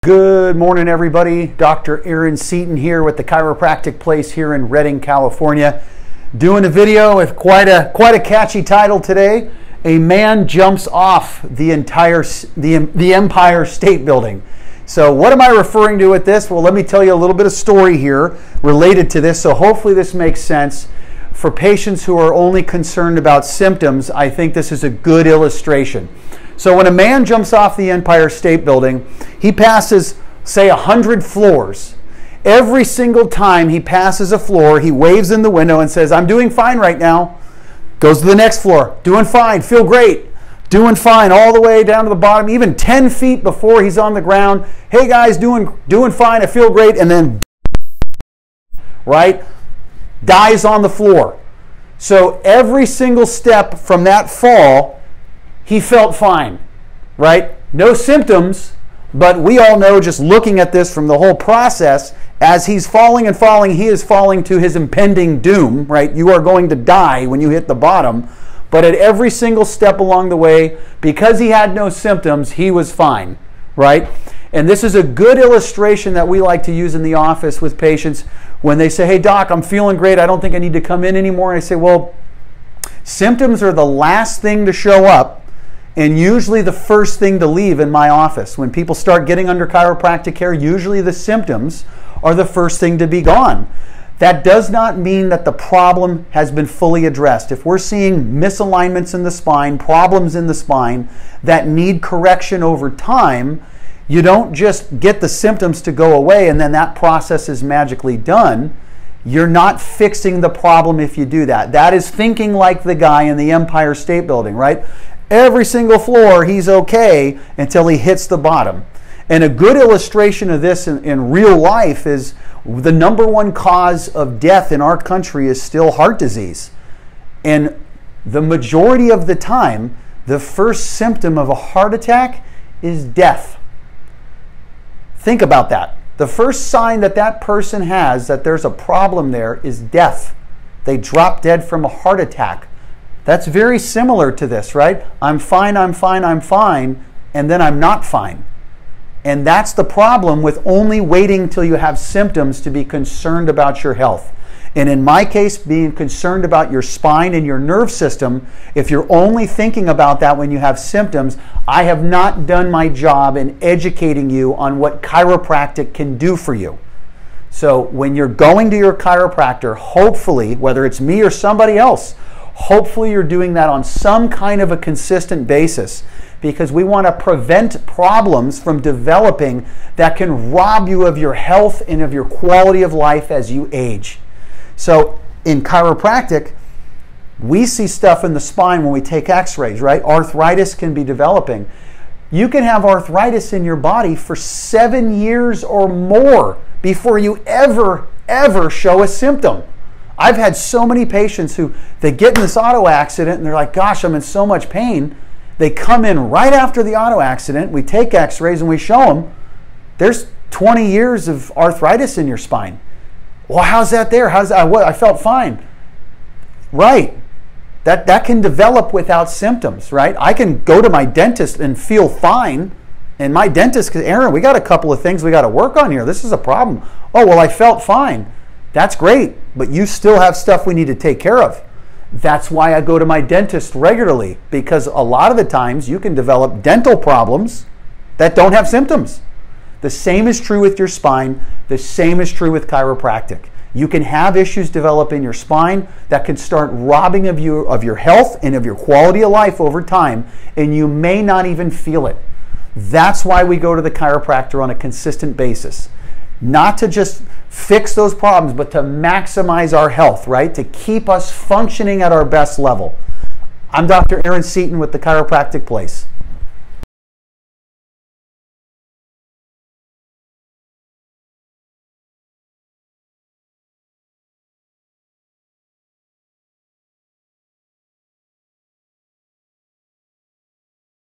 Good morning, everybody. Dr. Aaron Seaton here with the Chiropractic Place here in Redding, California. Doing a video with quite a catchy title today. A man jumps off the Empire State Building. So what am I referring to with this? Well, let me tell you a little bit of story here related to this. So hopefully this makes sense. For patients who are only concerned about symptoms, I think this is a good illustration. So when a man jumps off the Empire State Building, he passes, say, 100 floors. Every single time he passes a floor, he waves in the window and says, "I'm doing fine right now." Goes to the next floor, doing fine, feel great, doing fine, all the way down to the bottom, even 10 feet before he's on the ground. "Hey guys, doing fine, I feel great," and then, right, dies on the floor. So every single step from that fall, he felt fine, right? No symptoms, but we all know, just looking at this from the whole process, as he's falling and falling, he is falling to his impending doom, right? You are going to die when you hit the bottom. But at every single step along the way, because he had no symptoms, he was fine, right? And this is a good illustration that we like to use in the office with patients when they say, "Hey doc, I'm feeling great, I don't think I need to come in anymore." And I say, well, symptoms are the last thing to show up and usually the first thing to leave in my office. When people start getting under chiropractic care, usually the symptoms are the first thing to be gone. That does not mean that the problem has been fully addressed. If we're seeing misalignments in the spine, problems in the spine that need correction over time, you don't just get the symptoms to go away and then that process is magically done. You're not fixing the problem if you do that. That is thinking like the guy in the Empire State Building, right? Every single floor, he's okay until he hits the bottom. And a good illustration of this in real life is the #1 cause of death in our country is still heart disease. And the majority of the time, the first symptom of a heart attack is death. Think about that. The first sign that that person has that there's a problem there is death. They drop dead from a heart attack. That's very similar to this, right? I'm fine, I'm fine, I'm fine, and then I'm not fine. And that's the problem with only waiting till you have symptoms to be concerned about your health. And in my case, being concerned about your spine and your nerve system, if you're only thinking about that when you have symptoms, I have not done my job in educating you on what chiropractic can do for you. So when you're going to your chiropractor, hopefully, whether it's me or somebody else, hopefully you're doing that on some kind of a consistent basis, because we want to prevent problems from developing that can rob you of your health and of your quality of life as you age. So in chiropractic, we see stuff in the spine when we take x-rays, right? Arthritis can be developing. You can have arthritis in your body for 7 years or more before you ever show a symptom. I've had so many patients who, they get in this auto accident and they're like, "Gosh, I'm in so much pain." They come in right after the auto accident, we take x-rays and we show them, there's 20 years of arthritis in your spine. Well, how's that there? How's that? I felt fine. Right. That can develop without symptoms, right? I can go to my dentist and feel fine, and my dentist, "Aaron, we got a couple of things we got to work on here. This is a problem." "Oh, well, I felt fine." That's great, but you still have stuff we need to take care of. That's why I go to my dentist regularly, because a lot of the times you can develop dental problems that don't have symptoms. The same is true with your spine. The same is true with chiropractic. You can have issues develop in your spine that can start robbing of your health and of your quality of life over time, and you may not even feel it. That's why we go to the chiropractor on a consistent basis. Not to just fix those problems, but to maximize our health, right? To keep us functioning at our best level. I'm Dr. Aaron Seaton with the Chiropractic Place.